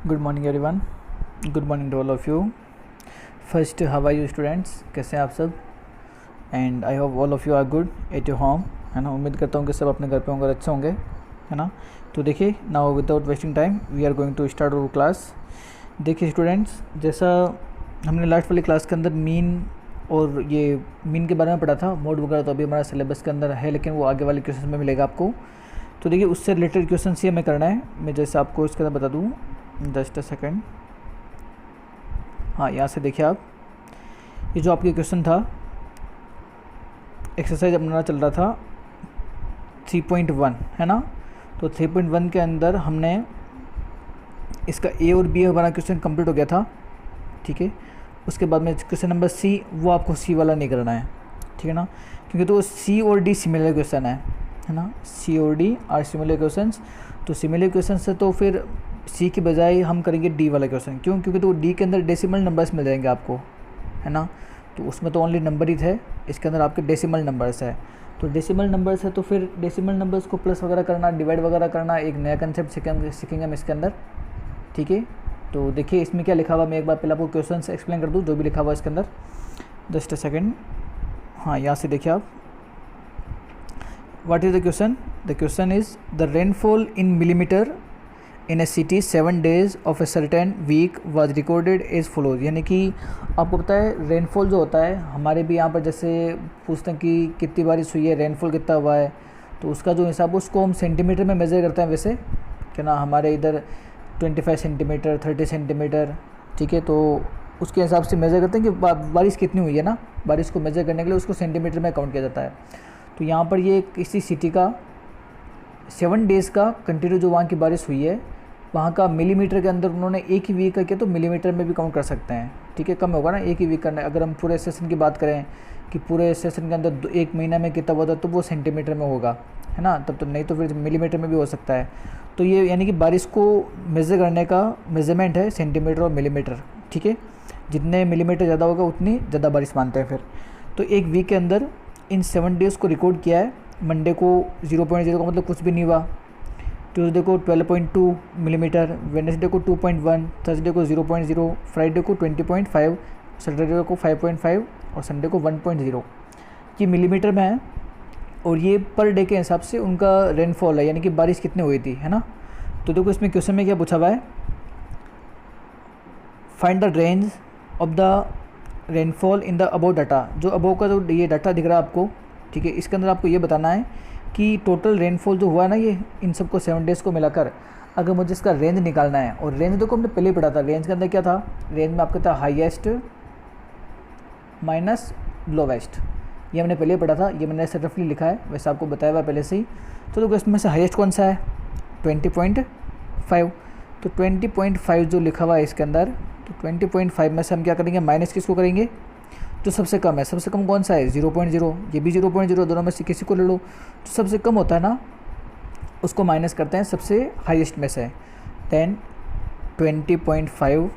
Good morning everyone, good morning to all of you. First, how are you students, कैसे हैं आप सब? And I hope all of you are good at your home, है ना। उम्मीद करता हूँ कि सब अपने घर पे होंगे और अच्छे होंगे, है ना। तो देखिए, now without wasting time we are going to start our class. देखिए स्टूडेंट्स, जैसा हमने लास्ट वाली क्लास के अंदर मीन और ये मीन के बारे में पढ़ा था, मोड वगैरह तो अभी हमारा सिलेबस के अंदर है, लेकिन वो आगे वाले क्वेश्चन में मिलेगा आपको। तो देखिए, उससे रिलेटेड क्वेश्चन ही हमें करना है। मैं जैसे आपको इसके अंदर बता दूँ, जस्ट अ सेकेंड। हाँ, यहाँ से देखिए आप, ये जो आपके क्वेश्चन था, एक्सरसाइज अपना चल रहा था 3.1, है ना। तो 3.1 के अंदर हमने इसका ए और बी हमारा क्वेश्चन कंप्लीट हो गया था, ठीक है। उसके बाद में क्वेश्चन नंबर सी, वो आपको सी वाला नहीं करना है, ठीक है ना, क्योंकि तो सी और डी सिमिलर क्वेश्चन है ना। सी और डी आर सिमिलर क्वेश्चंस। तो सिमिलर क्वेश्चन से तो फिर सी के बजाय हम करेंगे डी वाला क्वेश्चन। क्यों? क्योंकि तो डी के अंदर डेसिमल नंबर्स मिल जाएंगे आपको, है ना। तो उसमें तो ओनली नंबर ही थे, इसके अंदर आपके डेसिमल नंबर्स है। तो डेसिमल नंबर्स है तो फिर डेसिमल नंबर्स को प्लस वगैरह करना, डिवाइड वगैरह करना, एक नया कंसेप्ट सीखेंगे हम इसके अंदर, ठीक है। तो देखिए इसमें क्या लिखा हुआ, मैं एक बार पहले आपको क्वेश्चन से एक्सप्लेन कर दूँ जो भी लिखा हुआ इसके अंदर। Just a second. हाँ, यहाँ से देखिए आप, what is the question? The question is the rainfall in millimetre in a city 7 days of a certain week was recorded as follows. यानी कि आपको पता है रेनफॉल जो होता है हमारे भी यहाँ पर, जैसे पूछते हैं कि कितनी बारिश हुई है, रेनफॉल कितना हुआ है, तो उसका जो हिसाब उसको हम सेंटीमीटर में मेज़र करते हैं वैसे, क्या ना। हमारे इधर 25 सेंटीमीटर, 30 सेंटीमीटर, ठीक है। तो उसके हिसाब से मेज़र करते हैं कि बारिश कितनी हुई है ना। बारिश को मेज़र करने के लिए उसको सेंटीमीटर में काउंट किया जाता है। तो यहाँ पर ये किसी सिटी का 7 days का कंटिन्यू जो वहाँ की बारिश हुई है, वहाँ का मिलीमीटर के अंदर उन्होंने एक ही वीक का किया, तो मिलीमीटर में भी काउंट कर सकते हैं, ठीक है। कम होगा ना एक ही वीक करना। अगर हम पूरे सेशन की बात करें कि पूरे सेशन के अंदर एक महीना में कितना हुआ था, तो वो सेंटीमीटर में होगा, है ना। तब तो नहीं तो फिर मिलीमीटर में भी हो सकता है। तो ये यानी कि बारिश को मेज़र करने का मेज़रमेंट है सेंटीमीटर और मिलीमीटर, ठीक है। जितने मिलीमीटर ज़्यादा होगा उतनी ज़्यादा बारिश मानते हैं फिर। तो एक वीक के अंदर इन 7 days को रिकॉर्ड किया है। मंडे को 0.0 का मतलब कुछ भी नहीं हुआ, ट्यूसडे को 12.2 मिलीमीटर, वेडनेसडे को 2.1, थर्सडे को 0.0, फ्राइडे को 20.5, सैटरडे को 5.5 और संडे को 1.0। ये मिलीमीटर में है और ये पर डे के हिसाब से उनका रेनफॉल है, यानी कि बारिश कितनी हुई थी, है ना। तो देखो इसमें क्वेश्चन में क्या पूछा हुआ है, find the range of the rainfall in the above data. जो अबोव का जो ये डाटा दिख रहा है आपको, ठीक है, इसके अंदर आपको ये बताना है कि टोटल रेनफॉल जो हुआ है ना, ये इन सबको 7 days को मिलाकर अगर मुझे इसका रेंज निकालना है। और रेंज देखो हमने पहले ही पढ़ा था, रेंज के अंदर क्या था, रेंज में आपका था हाईएस्ट माइनस लोवेस्ट, ये हमने पहले ही पढ़ा था। ये मैंने ऐसे रफली लिखा है, वैसे आपको बताया हुआ पहले से ही। तो देखो इसमें से हाईएस्ट कौन सा है, 20.5। तो 20.5 जो लिखा हुआ है इसके अंदर, तो 20.5 में से हम क्या करेंगे, माइनस किसको करेंगे, जो सबसे कम है। सबसे कम कौन सा है, 0.0, ये भी 0.0, दोनों में से किसी को ले लो। जो सबसे कम होता है ना उसको माइनस करते हैं सबसे हाईएस्ट में से। देन 20.5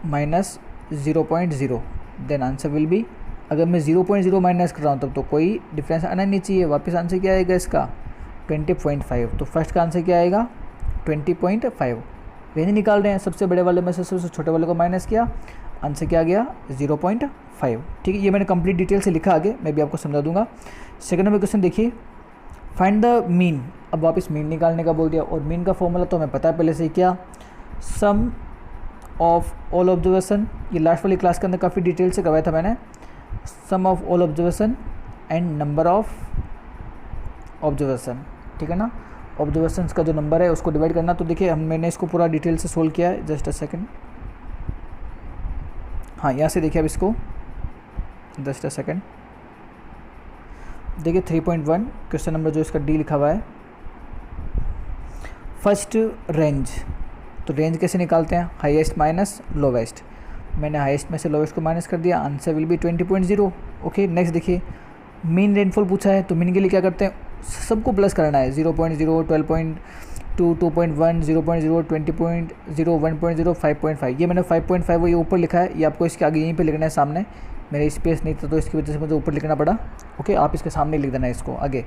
माइनस 0.0, देन आंसर विल बी, अगर मैं 0.0 माइनस कर रहा हूँ तब तो कोई डिफरेंस आना नहीं चाहिए, वापस आंसर क्या आएगा इसका 20.5। तो फर्स्ट का आंसर क्या आएगा 20.5। रेंज निकाल रहे हैं, सबसे बड़े वाले में से सबसे छोटे वाले को माइनस किया, आंसर क्या आ गया 0.5, ठीक है। ये मैंने कंप्लीट डिटेल से लिखा, आगे मैं भी आपको समझा दूंगा। सेकंड नंबर क्वेश्चन देखिए, फाइंड द मीन। अब वापस मीन निकालने का बोल दिया, और मीन का फॉर्मूला तो हमें पता है पहले से ही, क्या, सम ऑफ ऑल ऑब्जर्वेशन। ये लास्ट वाली क्लास के अंदर काफ़ी डिटेल से करवाया था मैंने। Sum of all observation and number of observation, ठीक है ना। ऑब्जर्वेशंस का जो नंबर है उसको डिवाइड करना। तो देखिए मैंने इसको पूरा डिटेल से सोल्व किया है, जस्ट अ सेकेंड। हाँ, यहाँ से देखिए अब इसको, जस्ट अ सेकेंड। देखिए 3.1 क्वेश्चन नंबर जो इसका डी लिखा हुआ है, फर्स्ट रेंज। तो रेंज कैसे निकालते हैं, हाईएस्ट माइनस लोवेस्ट। मैंने हाईएस्ट में से लोवेस्ट को माइनस कर दिया, answer will B 20.0। Okay, next देखिए मीन रेनफॉल पूछा है, तो मीन के लिए क्या करते हैं, सबको प्लस करना है। 0.0, 12.2, 2.1, 0.0, 20.0, 1.0, 5.5। ये मैंने 5.5 वो ये ऊपर लिखा है, ये आपको इसके आगे यहीं पे लिखना है सामने। मेरे स्पेस नहीं था तो इसकी वजह से मुझे ऊपर लिखना पड़ा। ओके, आप इसके सामने लिख देना है इसको आगे,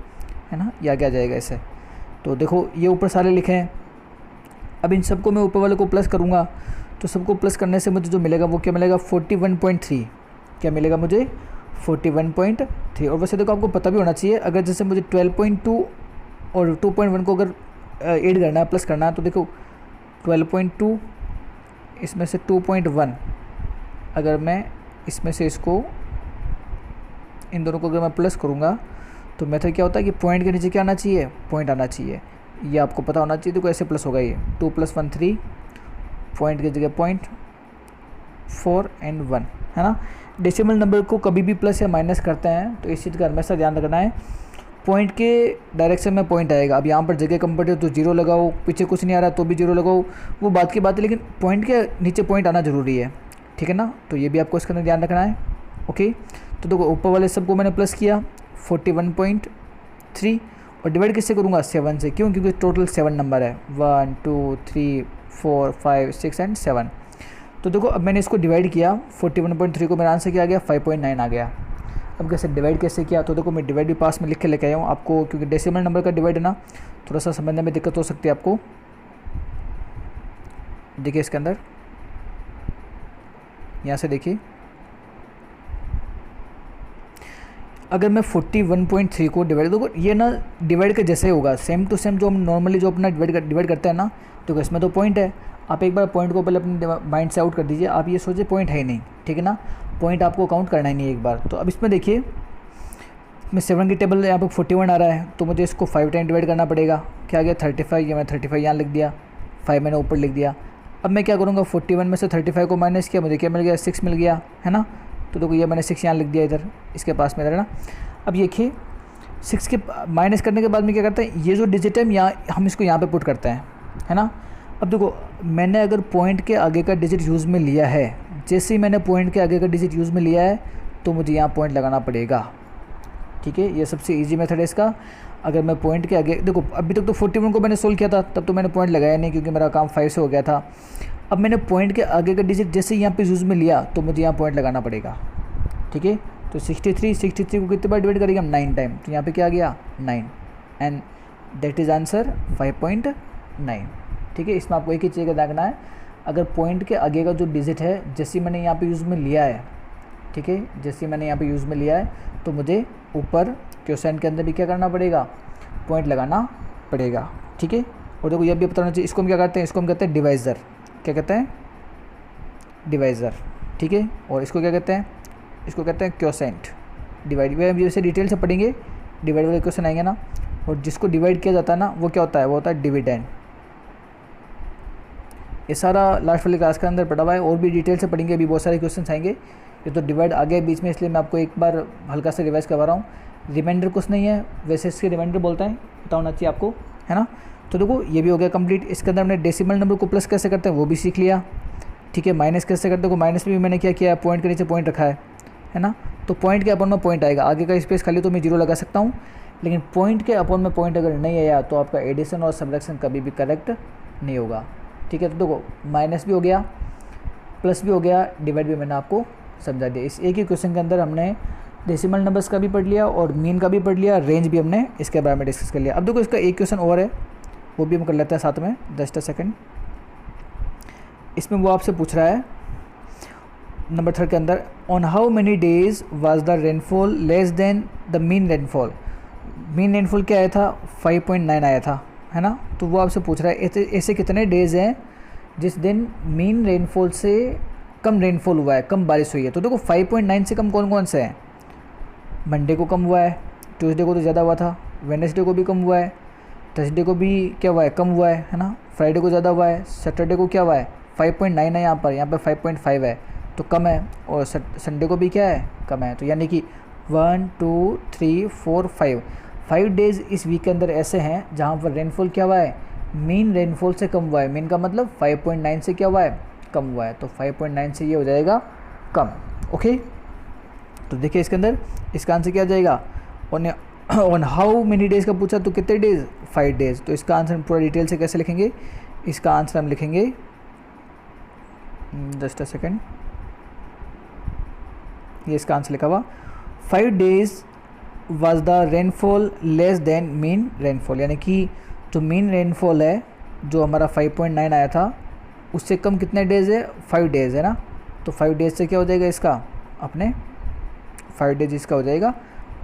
है ना, ये आगे आ जाएगा ऐसे। तो देखो ये ऊपर सारे लिखे हैं, अब इन सबको मैं ऊपर वाले को प्लस करूँगा तो सबको प्लस करने से मुझे जो मिलेगा वो क्या मिलेगा 41.3। क्या मिलेगा मुझे 41.3। और वैसे देखो आपको पता भी होना चाहिए, अगर जैसे मुझे 12.2 और 2.1 को अगर ऐड करना है, प्लस करना है, तो देखो 12.2 इसमें से 2.1, अगर मैं इसमें से इसको इन दोनों को अगर मैं प्लस करूँगा तो मेथड क्या होता है कि पॉइंट के नीचे क्या आना चाहिए, पॉइंट आना चाहिए। ये आपको पता होना चाहिए। तो ऐसे प्लस होगा ये 2 + 1 3, पॉइंट की जगह पॉइंट 4 and 1, है ना। डेसिमल नंबर को कभी भी प्लस या माइनस करते हैं तो इस चीज़ का हमेशा ध्यान रखना है, पॉइंट के डायरेक्शन में पॉइंट आएगा। अब यहाँ पर जगह कम पड़े तो 0 लगाओ, पीछे कुछ नहीं आ रहा तो भी 0 लगाओ, वो बात की बात है, लेकिन पॉइंट के नीचे पॉइंट आना ज़रूरी है, ठीक है ना। तो ये भी आपको इसके अंदर ध्यान रखना है। ओके, तो देखो ऊपर वाले सबको मैंने प्लस किया 41.3 और डिवाइड किससे करूँगा 7 से। क्यों? क्योंकि टोटल 7 नंबर है, 1 2 3 4 5 6 and 7। तो देखो अब मैंने इसको डिवाइड किया, 41.3 को मेरा आंसर क्या आ गया 5.9 आ गया। अब कैसे डिवाइड कैसे किया, तो देखो मैं डिवाइड भी पास में लिख के लेके आया हूँ आपको, क्योंकि डेसिमल नंबर का डिवाइड है ना, थोड़ा सा समझने में दिक्कत हो सकती है आपको। देखिए इसके अंदर यहाँ से देखिए, अगर मैं 41.3 को डिवाइड, देखो ये ना डिवाइड के जैसे होगा, सेम टू सेम जो हम नॉर्मली जो अपना डिवाइड करते हैं ना, तो इसमें तो पॉइंट है। आप एक बार पॉइंट को पहले अपने माइंड से आउट कर दीजिए, आप ये सोचिए पॉइंट है ही नहीं, ठीक है ना, पॉइंट आपको काउंट करना ही नहीं एक बार। तो अब इसमें देखिए मैं 7 की टेबल यहाँ पर 41 आ रहा है, तो मुझे इसको 5 टाइम डिवाइड करना पड़ेगा। क्या आ गया 35, ये मैं 35 यहाँ लिख दिया, 5 मैंने ऊपर लिख दिया। अब मैं क्या करूँगा 41 में से 35 को माइनस किया, मुझे क्या मिल गया 6 मिल गया, है ना। तो देखो ये मैंने 6 यहाँ लिख दिया इधर इसके पास में इधर, है ना। अब देखिए 6 के माइनस करने के बाद में क्या करते हैं, ये जो डिजिट है यहाँ हम इसको यहाँ पे पुट करते हैं, है ना। अब देखो मैंने अगर पॉइंट के आगे का डिजिट यूज़ में लिया है, जैसे ही मैंने पॉइंट के आगे का डिजिट यूज़ में लिया है तो मुझे यहाँ पॉइंट लगाना पड़ेगा, ठीक है। ये सबसे ईजी मेथड है इसका। अगर मैं पॉइंट के आगे, देखो अभी तक तो 41 को मैंने सोल्व किया था, तब तो मैंने पॉइंट लगाया नहीं क्योंकि मेरा काम 5 से हो गया था। अब मैंने पॉइंट के आगे का डिजिट जैसे यहाँ पे यूज़ में लिया तो मुझे यहाँ पॉइंट लगाना पड़ेगा, ठीक है। तो 63 को कितने बार डिवाइड करेंगे हम 9 टाइम, तो यहाँ पे क्या आ गया 9 एंड दैट इज़ आंसर 5.9, ठीक है। इसमें आपको एक ही चीज़ का ध्यान रखना है, अगर पॉइंट के आगे का जो डिजिट है जैसे मैंने यहाँ पे यूज़ में लिया है, ठीक है, जैसे मैंने यहाँ पे यूज़ में लिया है तो मुझे ऊपर क्वेश्चन के अंदर भी क्या करना पड़ेगा, पॉइंट लगाना पड़ेगा, ठीक है। और देखो ये भी पता होना चाहिए, इसको हम क्या करते हैं, इसको हम कहते हैं डिवाइज़र, क्या कहते हैं डिवाइज़र, ठीक है। और इसको क्या कहते हैं, इसको कहते हैं क्वोशेंट। डिवाइड में जैसे डिटेल से पढ़ेंगे डिवाइड वाले क्वेश्चन आएंगे ना, और जिसको डिवाइड किया जाता है ना वो क्या होता है, वो होता है डिविडेंड। ये सारा लास्ट वाली क्लास के अंदर पढ़ा हुआ है, और भी डिटेल से पढ़ेंगे, अभी बहुत सारे क्वेश्चन आएंगे। ये तो डिवाइड आ गया बीच में, इसलिए मैं आपको एक बार हल्का सा रिवाइज करवा रहा हूँ। रिमाइंडर कुछ नहीं है, वैसे इसके रिमाइंडर बोलते हैं, पता होना चाहिए आपको, है ना। तो देखो ये भी हो गया कंप्लीट। इसके अंदर हमने डेसिमल नंबर को प्लस कैसे करते हैं वो भी सीख लिया, ठीक है। माइनस कैसे करते हैं, माइनस में भी मैंने क्या किया, पॉइंट के नीचे पॉइंट रखा है ना। तो पॉइंट के अपॉन में पॉइंट आएगा, आगे का स्पेस खाली तो मैं 0 लगा सकता हूँ, लेकिन पॉइंट के अपॉन में पॉइंट अगर नहीं आया तो आपका एडिशन और सब्ट्रैक्शन कभी भी करेक्ट नहीं होगा, ठीक है। तो देखो माइनस भी हो गया, प्लस भी हो गया, डिवाइड भी मैंने आपको समझा दिया। इस एक ही क्वेश्चन के अंदर हमने डेसिमल नंबर्स का भी पढ़ लिया और मीन का भी पढ़ लिया, रेंज भी हमने इसके बारे में डिस्कस कर लिया। अब देखो इसका एक क्वेश्चन और है, वो भी हम कर लेते हैं साथ में, जस्ट अ सेकेंड। इसमें वो आपसे पूछ रहा है नंबर 3 के अंदर, on how many days was the rainfall less than the mean rainfall. Mean rainfall क्या आया था 5.9 आया था, है ना। तो वो आपसे पूछ रहा है ऐसे कितने डेज़ हैं जिस दिन मीन रेनफॉल से कम रेनफॉल हुआ है, कम बारिश हुई है। तो देखो 5.9 से कम कौन कौन से हैं, मंडे को कम हुआ है, ट्यूसडे को तो ज़्यादा हुआ था, वेडनेसडे को भी कम हुआ है, थर्सडे को भी क्या हुआ है, कम हुआ है ना, फ्राइडे को ज़्यादा हुआ है, सैटरडे को क्या हुआ है 5.9 है, यहाँ पर 5.5 है तो कम है, और संडे को भी क्या है कम है। तो यानी कि 1 2 3 4 5 डेज़ इस वीक के अंदर ऐसे हैं जहाँ पर रेनफॉल क्या हुआ है, मीन रेनफॉल से कम हुआ है। मीन का मतलब 5.9 से क्या हुआ है, कम हुआ है। तो 5.9 से ये हो जाएगा कम, ओके। तो देखिए इसके अंदर इसका आंसर क्या आ जाएगा, ऑन हाउ मेनी डेज़ का पूछा तो कितने डेज़ 5 डेज़। तो इसका आंसर हम पूरा डिटेल से कैसे लिखेंगे, इसका आंसर हम लिखेंगे, जस्ट अ सेकेंड, ये इसका आंसर लिखा हुआ 5 days was the rainfall less than mean rainfall. यानी कि जो मीन रेनफॉल है जो हमारा 5.9 आया था उससे कम कितने डेज़ है, 5 डेज़ है ना। तो 5 डेज़ से क्या हो जाएगा इसका, अपने 5 डेज इसका हो जाएगा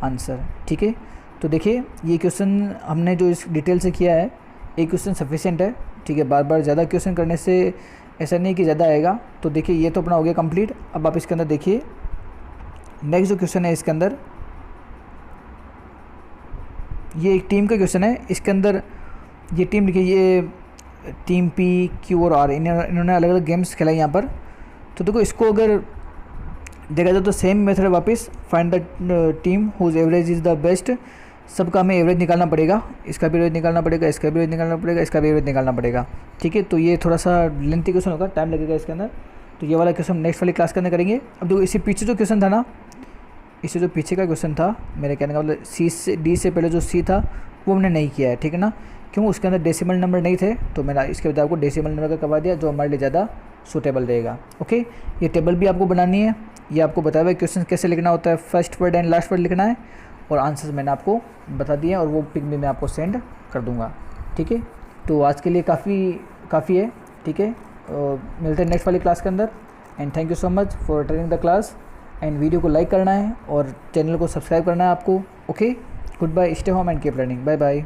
आंसर। ठीक है, तो देखिए ये क्वेश्चन हमने जो इस डिटेल से किया है, एक क्वेश्चन सफिशिएंट है। ठीक है, बार बार ज़्यादा क्वेश्चन करने से ऐसा नहीं कि ज़्यादा आएगा। तो देखिए ये तो अपना हो गया कंप्लीट। अब आप इसके अंदर देखिए नेक्स्ट जो क्वेश्चन है इसके अंदर, ये एक टीम का क्वेश्चन है। इसके अंदर ये टीम देखिए, ये टीम पी, क्यू और आर, इन्होंने अलग अलग गेम्स खेला यहाँ पर। तो देखो इसको अगर देखा जाए तो सेम मेथड वापस, find the team whose average is the best. सबका हमें एवरेज निकालना पड़ेगा, इसका भी एवरेज निकालना पड़ेगा, इसका भी एवरेज निकालना पड़ेगा, इसका भी एवरेज निकालना पड़ेगा। ठीक है, तो ये थोड़ा सा लेंथी क्वेश्चन होगा, टाइम लगेगा इसके अंदर। तो ये वाला क्वेश्चन नेक्स्ट वाली क्लास के अंदर करेंगे। अब देखो इससे पीछे जो क्वेश्चन था ना, इससे जो पीछे का क्वेश्चन था, मेरे कहने का मतलब सी से डी से पहले जो सी था वो हमने नहीं किया है। ठीक है ना, क्यों, उसके अंदर डेसिमल नंबर नहीं थे, तो मैंने इसके बजाय आपको डेसिमल नंबर का करवा दिया, जो हमारे लिए ज़्यादा सूटेबल रहेगा। ओके, ये टेबल भी आपको बनानी है, ये आपको बताया हुआ क्वेश्चन कैसे लिखना होता है, first word and last word लिखना है, और आंसर्स मैंने आपको बता दिए और वो पिक भी मैं आपको सेंड कर दूंगा। ठीक है, तो आज के लिए काफ़ी है। ठीक है, मिलते हैं नेक्स्ट वाली क्लास के अंदर। And thank you so much for attending the class. And video को लाइक करना है और चैनल को सब्सक्राइब करना है आपको। Okay, good bye, stay home and keep learning, bye bye.